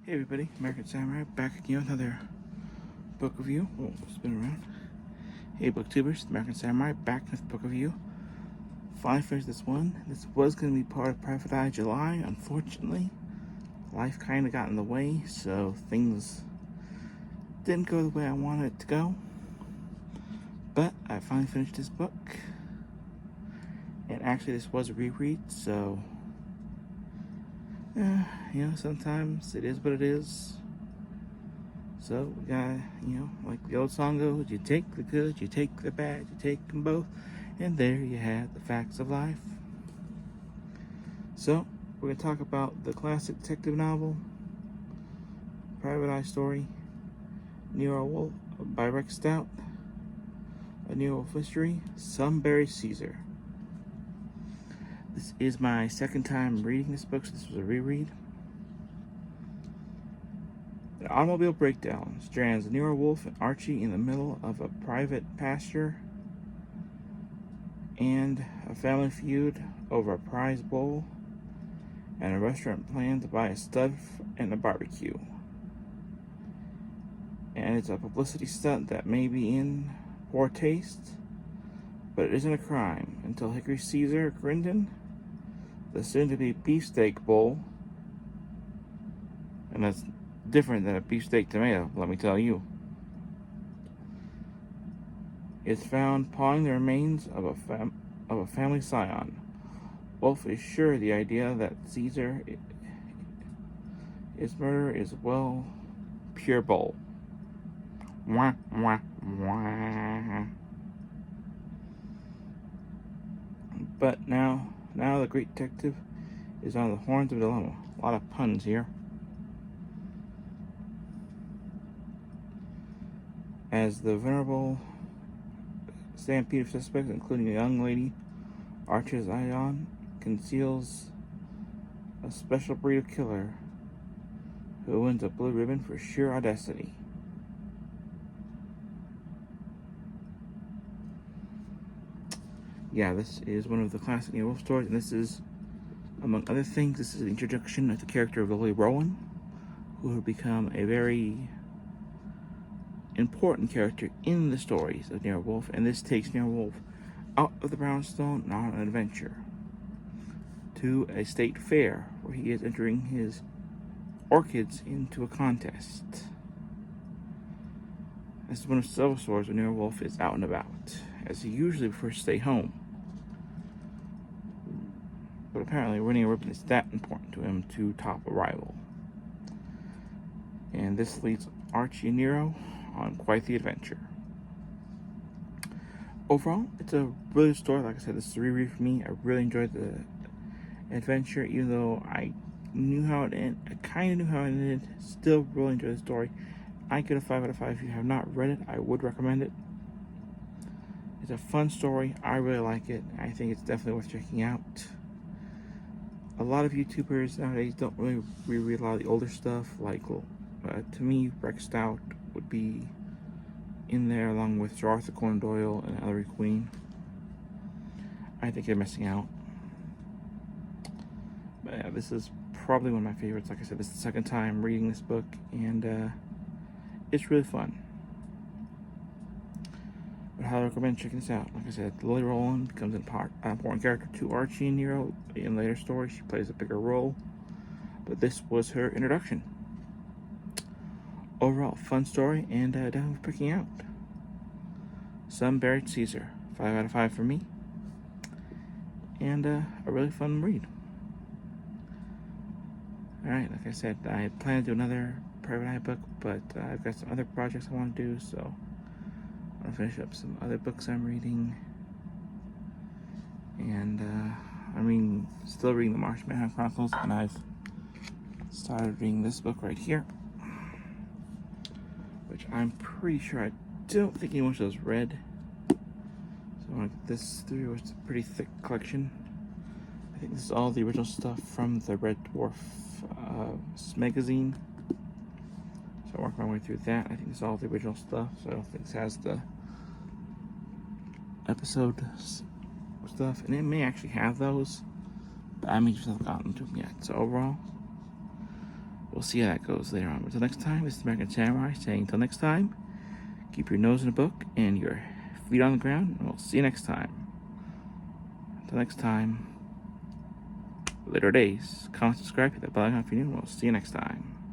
Hey everybody, American Samurai back again with another book review. Oh, spin around. Hey booktubers, American Samurai back with book review. Finally finished this one. This was going to be part of Private Eye July. Unfortunately, life kind of got in the way, so things didn't go the way I wanted it to go. But I finally finished this book. And actually this was a reread, so sometimes it is what it is. So we got, like the old song goes, you take the good, you take the bad, you take them both, and there you have the facts of life. So we're going to talk about the classic detective novel, Private Eye Story, Nero Wolfe by Rex Stout, a Nero Wolfe mystery, Some Bury Cesar. This is my second time reading this book, so this was a reread. An automobile breakdown strands Nero Wolfe and Archie in the middle of a private pasture and a family feud over a prize bowl and a restaurant plan to buy a stud and a barbecue. And it's a publicity stunt that may be in poor taste, but it isn't a crime until Hickory Cesar Grindon, the soon-to-be beefsteak bowl, and that's different than a beefsteak tomato, let me tell you, is found pawing the remains of a family scion. Wolfe is sure the idea that Cesar is murder is, well, pure bull. Wah, wah, wah. But now the great detective is on the horns of a dilemma. A lot of puns here. As the venerable stampede of suspects, including a young lady Archer's eye on, conceals a special breed of killer who wins a blue ribbon for sheer audacity. Yeah, this is one of the classic Nero Wolfe stories, and this is, among other things, this is an introduction of the character of Lily Rowan, who will become a very important character in the stories of Nero Wolfe, and this takes Nero Wolfe out of the brownstone and on an adventure to a state fair where he is entering his orchids into a contest. This is one of several stories where Nero Wolfe is out and about, as he usually prefers to stay home. But apparently winning a ribbon is that important to him to top a rival. And this leads Archie and Nero on quite the adventure. Overall, it's a really good story. Like I said, this is a reread for me. I really enjoyed the adventure, even though I knew how it ended. I kind of knew how it ended. Still really enjoyed the story. I give it a 5 out of 5. If you have not read it, I would recommend it. It's a fun story. I really like it. I think it's definitely worth checking out. A lot of YouTubers nowadays don't really reread a lot of the older stuff. Like, to me, Rex Stout would be in there along with Sir Arthur Conan Doyle and Ellery Queen. I think they're missing out. But yeah, this is probably one of my favorites. Like I said, this is the second time reading this book, and it's really fun. But I highly recommend checking this out. Like I said, Lily Rowan becomes an important character to Archie and Nero in later stories. She plays a bigger role, but this was her introduction. Overall, fun story, and definitely picking out. Some Buried Cesar, 5 out of 5 for me, and a really fun read. Alright, like I said, I plan to do another Private Eye book, but I've got some other projects I want to do, so I want to finish up some other books I'm reading. And still reading the Martian Manhunt Chronicles, and I've started reading this book right here, which I'm pretty sure I don't think anyone else read. So I want to get this through. It's a pretty thick collection. I think this is all the original stuff from the Red Dwarf magazine. So I'll work my way through that. I think this is all the original stuff, so I don't think this has the episode stuff. And it may actually have those, but I may just have gotten to them yet. So overall, we'll see how that goes later on. But until next time, this is American Samurai saying until next time, keep your nose in a book and your feet on the ground, and we'll see you next time. Until next time, later days. Comment, subscribe, hit that bell icon if you're new, and we'll see you next time.